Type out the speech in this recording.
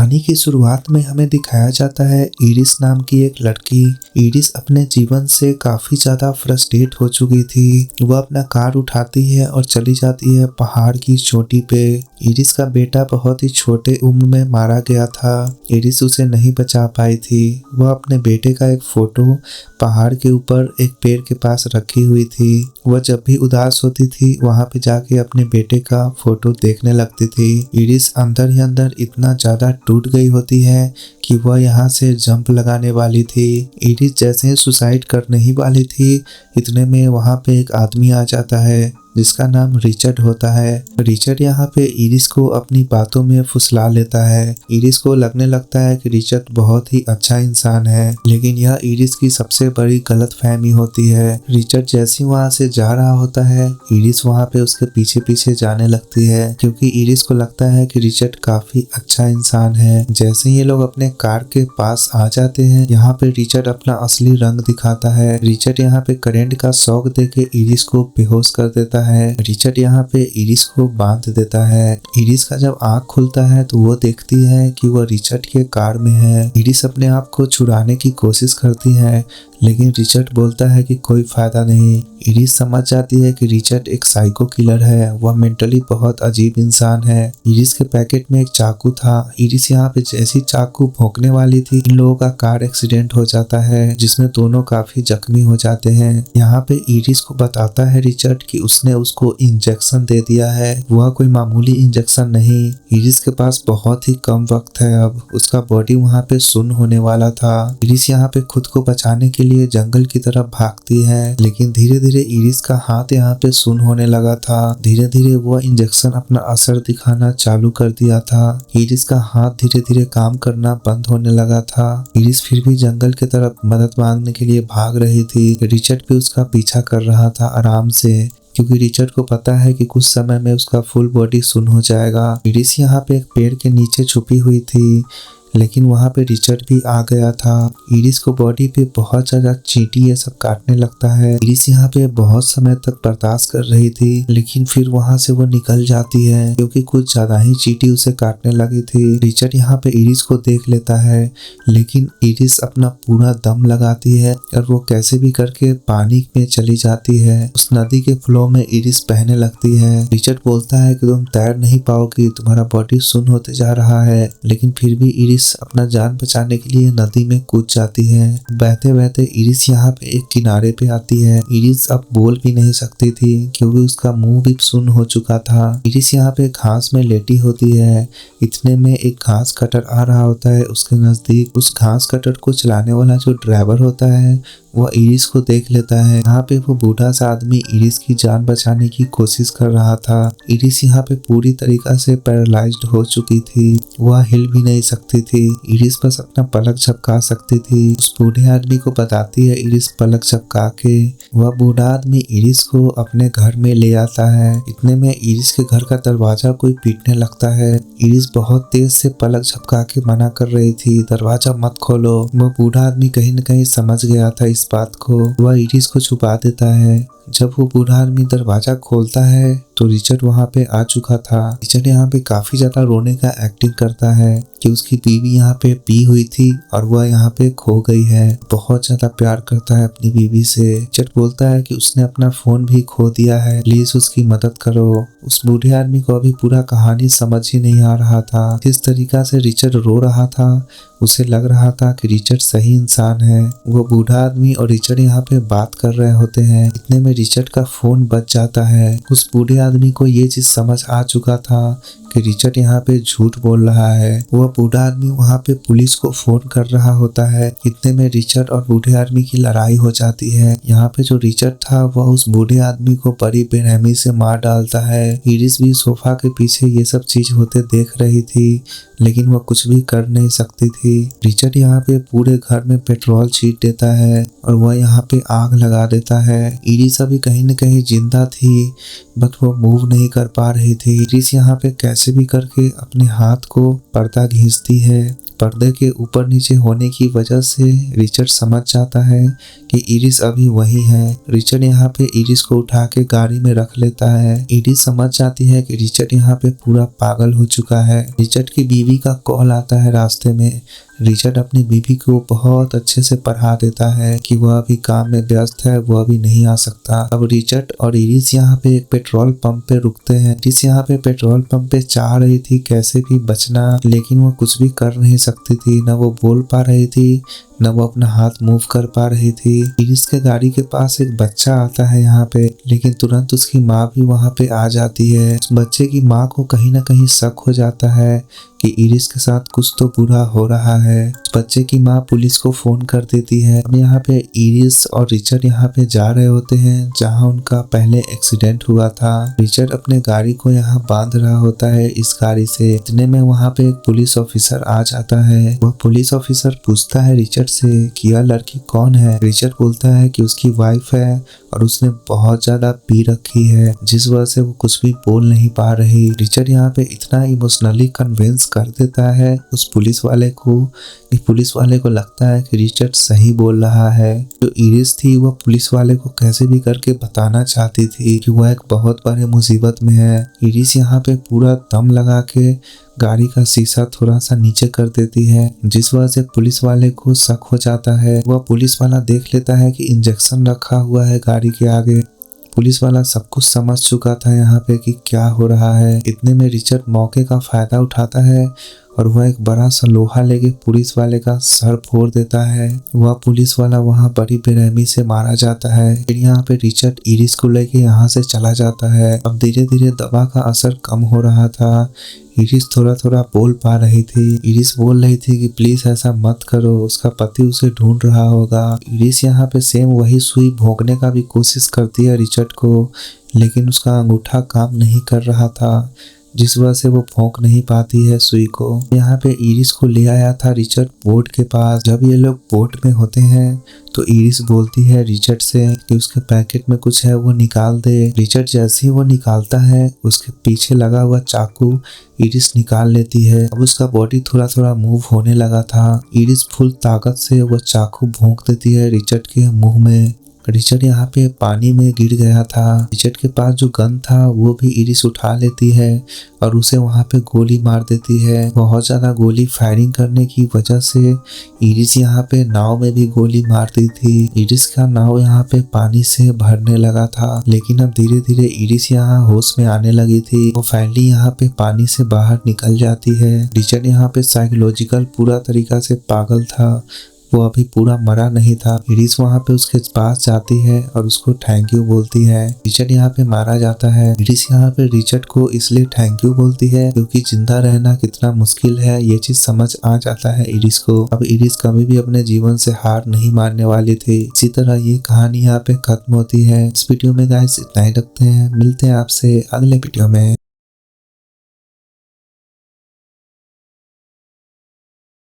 कहानी की शुरुआत में हमें दिखाया जाता है इरिस नाम की एक लड़की। इरिस अपने जीवन से काफी ज्यादा फ्रस्ट्रेट हो चुकी थी। वह अपना कार उठाती है और चली जाती है पहाड़ की चोटी पे। इरिस का बेटा बहुत ही छोटे उम्र में मारा गया था। इरिस उसे नहीं बचा पाई थी। वह अपने बेटे का एक फोटो पहाड़ के ऊपर एक पेड़ के पास रखी हुई थी। वह जब भी उदास होती थी वहां पे जाके अपने बेटे का फोटो देखने लगती थी। इरिस अंदर ही अंदर इतना ज्यादा टूट गई होती है कि वह यहाँ से जंप लगाने वाली थी। इरिस जैसे ही सुसाइड करने ही वाली थी, इतने में वहां पे एक आदमी आ जाता है जिसका नाम रिचर्ड होता है। रिचर्ड यहाँ पे इरिस को अपनी बातों में फुसला लेता है। इरिस को लगने लगता है कि रिचर्ड बहुत ही अच्छा इंसान है, लेकिन यह इरिस की सबसे बड़ी गलतफहमी होती है। रिचर्ड जैसे ही वहाँ से जा रहा होता है, इरिस वहाँ पे उसके पीछे पीछे जाने लगती है, क्योंकि इरिस को लगता है कि रिचर्ड काफी अच्छा इंसान है। जैसे ये लोग अपने कार के पास आ जाते हैं, यहाँ पे रिचर्ड अपना असली रंग दिखाता है। रिचर्ड यहाँ पे करंट का शॉक देके इरिस को बेहोश कर देता है। रिचर्ड यहाँ पे इरिस को बांध देता है। इरिस का जब आंख खुलता है तो वो देखती है कि वो रिचर्ड के कार में है। इरिस अपने आप को छुड़ाने की कोशिश करती है, लेकिन रिचर्ड बोलता है कि कोई फायदा नहीं। इरिस समझ जाती है कि रिचर्ड एक साइको किलर है। वह मेंटली बहुत अजीब इंसान है। इरिस के पैकेट में एक चाकू था। इरिस यहाँ पे जैसी चाकू भोंकने वाली थी, इन लोगों का कार एक्सीडेंट हो जाता है, जिसमें दोनों काफी जख्मी हो जाते हैं। यहाँ पे इरिस को बताता है रिचर्ड कि उसने उसको इंजेक्शन दे दिया है। वह कोई मामूली इंजेक्शन नहीं। इरिस के पास बहुत ही कम वक्त है, अब उसका बॉडी वहाँ पे सुन्न होने वाला था। इरिस यहाँ पे खुद को बचाने के लिए जंगल की तरफ भागती है, लेकिन धीरे धीरे इरिस का हाथ यहाँ पे सुन्न होने लगा था। धीरे धीरे वह इंजेक्शन अपना असर दिखाना चालू कर दिया था। इरिस का हाथ धीरे धीरे काम करना बंद होने लगा था। इरिस फिर भी जंगल की तरफ मदद मांगने के लिए भाग रही थी। रिचर्ड भी उसका पीछा कर रहा था आराम से, क्योंकि रिचर्ड को पता है कि कुछ समय में उसका फुल बॉडी सुन्न हो जाएगा। इरिस यहाँ पे एक पेड़ के नीचे छुपी हुई थी, लेकिन वहाँ पे रिचर्ड भी आ गया था। इरिस को बॉडी पे बहुत ज्यादा चींटी ये सब काटने लगता है। इरिस यहाँ पे बहुत समय तक बर्दाश्त कर रही थी, लेकिन फिर वहाँ से वो निकल जाती है, क्योंकि कुछ ज्यादा ही चींटी उसे काटने लगी थी। रिचर्ड यहाँ पे इरिस को देख लेता है, लेकिन इरिस अपना पूरा दम लगाती है और वो कैसे भी करके पानी में चली जाती है। उस नदी के फ्लो में इरिस बहने लगती है। रिचर्ड बोलता है कि तुम तैर नहीं पाओगी, तुम्हारा बॉडी सुन्न होते जा रहा है, लेकिन फिर भी इरिस अपना जान बचाने के लिए नदी में कूद जाती है। बहते बहते इरिस यहाँ पे एक किनारे पे आती है। इरिस अब बोल भी नहीं सकती थी, क्योंकि उसका मुंह भी सुन्न हो चुका था। इरिस यहाँ पे घास में लेटी होती है। इतने में एक घास कटर आ रहा होता है उसके नजदीक। उस घास कटर को चलाने वाला जो ड्राइवर होता है, वह इरिस को देख लेता है। यहाँ पे वो बूढ़ा सा आदमी इरिस की जान बचाने की कोशिश कर रहा था। इरिस यहाँ पे पूरी तरीका से पैरालाइज्ड हो चुकी थी। वह हिल भी नहीं सकती थी। इरिस बस अपना पलक झपका सकती थी। उस बूढ़े आदमी को बताती है इरिस पलक झपका के। वह बूढ़ा आदमी इरिस को अपने घर में ले आता है। इतने में इरिस के घर का दरवाजा कोई पीटने लगता है। इरिस बहुत तेज से पलक झपका के मना कर रही थी, दरवाजा मत खोलो। वो बूढ़ा आदमी कहीं न कहीं समझ गया था इस बात को। वह इरिस को छुपा देता है। जब वो बूढ़ा आदमी दरवाजा खोलता है तो रिचर्ड वहाँ पे आ चुका था। रिचर्ड यहाँ पे काफी ज्यादा रोने का एक्टिंग करता है कि उसकी बीवी यहाँ पे पी हुई थी और वह यहाँ पे खो गई है। बहुत ज्यादा प्यार करता है अपनी बीवी से। रिचर्ड बोलता है कि उसने अपना फोन भी खो दिया है, प्लीज उसकी मदद करो। उस बूढ़े आदमी को अभी पूरा कहानी समझ ही नहीं आ रहा था। जिस तरीका से रिचर्ड रो रहा था, उसे लग रहा था कि रिचर्ड सही इंसान है। वो बूढ़ा आदमी और रिचर्ड यहाँ पे बात कर रहे होते हैं। इतने में रिचर्ड का फोन बज जाता है। उस बूढ़े आदमी को ये चीज समझ आ चुका था कि रिचर्ड यहाँ पे झूठ बोल रहा है। वह बूढ़ा आदमी वहाँ पे पुलिस को फोन कर रहा होता है। इतने में रिचर्ड और बूढ़े आदमी की लड़ाई हो जाती है। यहाँ पे जो रिचर्ड था वह उस बूढ़े आदमी को बड़ी बेरहमी से मार डालता है। इरिस भी सोफा के पीछे ये सब चीज होते देख रही थी, लेकिन वह कुछ भी कर नहीं सकती थी। रिचर्ड यहाँ पे पूरे घर में पेट्रोल छीट देता है और वह यहाँ पे आग लगा देता है। इरिस अभी कहीं न कहीं जिंदा थी, बट वो मूव नहीं कर पा रही थी। इरिस यहाँ पे कैसे भी करके अपने हाथ को पर्दा घिसती है, पर्दे के ऊपर नीचे होने की वजह से रिचर्ड समझ जाता है कि इरिस अभी वही है। रिचर्ड यहाँ पे इरिस को उठा के गाड़ी में रख लेता है। इरिस समझ जाती है कि रिचर्ड यहाँ पे पूरा पागल हो चुका है। रिचर्ड की बीवी का कॉल आता है रास्ते में। रिचर्ड अपनी बीवी को बहुत अच्छे से पढ़ा देता है कि वह अभी काम में व्यस्त है, वह अभी नहीं आ सकता। अब रिचर्ड और इरिस यहाँ पे एक पेट्रोल पंप पे रुकते हैं। इरिस यहाँ पे पेट्रोल पंप पे चाह रही थी कैसे भी बचना, लेकिन वो कुछ भी कर नहीं सकती थी। न वो बोल पा रही थी, न वो अपना हाथ मूव कर पा रही थी। इरिस के गाड़ी के पास एक बच्चा आता है यहाँ पे, लेकिन तुरंत उसकी माँ भी वहाँ पे आ जाती है। उस बच्चे की माँ को कहीं ना कहीं शक हो जाता है कि इरिस के साथ कुछ तो बुरा हो रहा है। बच्चे की माँ पुलिस को फोन कर देती है। अब यहाँ पे इरिस और रिचर्ड यहाँ पे जा रहे होते हैं जहाँ उनका पहले एक्सीडेंट हुआ था। रिचर्ड अपने गाड़ी को यहाँ बांध रहा होता है इस गाड़ी से। इतने में वहाँ पे एक पुलिस ऑफिसर आ जाता है। वह पुलिस ऑफिसर पूछता है रिचर्ड से कि यह लड़की कौन है। रिचर्ड बोलता है कि उसकी वाइफ है और उसने बहुत ज्यादा पी रखी है, जिस वजह से वो कुछ भी बोल नहीं पा रही। रिचर्ड यहाँ पे इतना इमोशनली कन्विंस कर देता है उस पुलिस वाले को कि पुलिस वाले को लगता है कि रिचर्ड सही बोल रहा है। जो इरिस थी वह पुलिस वाले को कैसे भी करके बताना चाहती थी कि वह एक बहुत बड़े मुसीबत में है। इरिस यहाँ पे पूरा दम लगा के गाड़ी का शीशा थोड़ा सा नीचे कर देती है, जिस वजह से पुलिस वाले को शक हो जाता है। वह पुलिस वाला देख लेता है कि इंजेक्शन रखा हुआ है गाड़ी के आगे। पुलिस वाला सब कुछ समझ चुका था यहाँ पे कि क्या हो रहा है। इतने में रिचर्ड मौके का फायदा उठाता है और वह एक बड़ा सा लोहा लेके पुलिस वाले का सर फोड़ देता है। वह पुलिस वाला वहाँ बड़ी बेरहमी से मारा जाता है। फिर यहाँ पे रिचर्ड इरिस को लेके यहाँ से चला जाता है। अब धीरे धीरे दवा का असर कम हो रहा था। इरिस थोड़ा थोड़ा बोल पा रही थी। इरिस बोल रही थी कि प्लीज ऐसा मत करो, उसका पति उसे ढूंढ रहा होगा। इरिस यहाँ पे सेम वही सुई भोंकने का भी कोशिश करती है रिचर्ड को, लेकिन उसका अंगूठा काम नहीं कर रहा था, जिस वजह से वो भोंक नहीं पाती है सुई को। यहाँ पे इरिस को ले आया था रिचर्ड बोट के पास। जब ये लोग बोट में होते हैं तो इरिस बोलती है रिचर्ड से कि उसके पैकेट में कुछ है वो निकाल दे। रिचर्ड जैसे ही वो निकालता है उसके पीछे लगा हुआ चाकू इरिस निकाल लेती है। अब उसका बॉडी थोड़ा थोड़ा मूव होने लगा था। इरिस फुल ताकत से वो चाकू भोंक देती है रिचर्ड के मुंह में। रिचर्ड यहाँ पे पानी में गिर गया था। रिचर्ड के पास जो गन था वो भी इरिस उठा लेती है और उसे वहाँ पे गोली मार देती है। बहुत ज्यादा गोली फायरिंग करने की वजह से इरिस यहाँ पे नाव में भी गोली मार दी थी। इरिस का नाव यहाँ पे पानी से भरने लगा था, लेकिन अब धीरे धीरे इरिस यहाँ होश में आने लगी थी। वो फाइनली यहाँ पे पानी से बाहर निकल जाती है। रिचर्ड यहाँ पे साइकोलॉजिकल पूरा तरीका से पागल था, वो अभी पूरा मरा नहीं था। इरिस वहाँ पे उसके पास जाती है और उसको थैंक यू बोलती है। रिचर्ड यहाँ पे मारा जाता है। इरिस यहाँ पे रिचर्ड को इसलिए थैंक यू बोलती है क्योंकि जिंदा रहना कितना मुश्किल है ये चीज समझ आ जाता है इरिस को। अब इरिस कभी भी अपने जीवन से हार नहीं मानने वाली थी। इसी तरह ये कहानी यहाँ पे खत्म होती है। इस वीडियो में गाइस इतना ही रखते हैं। मिलते हैं आपसे अगले वीडियो में।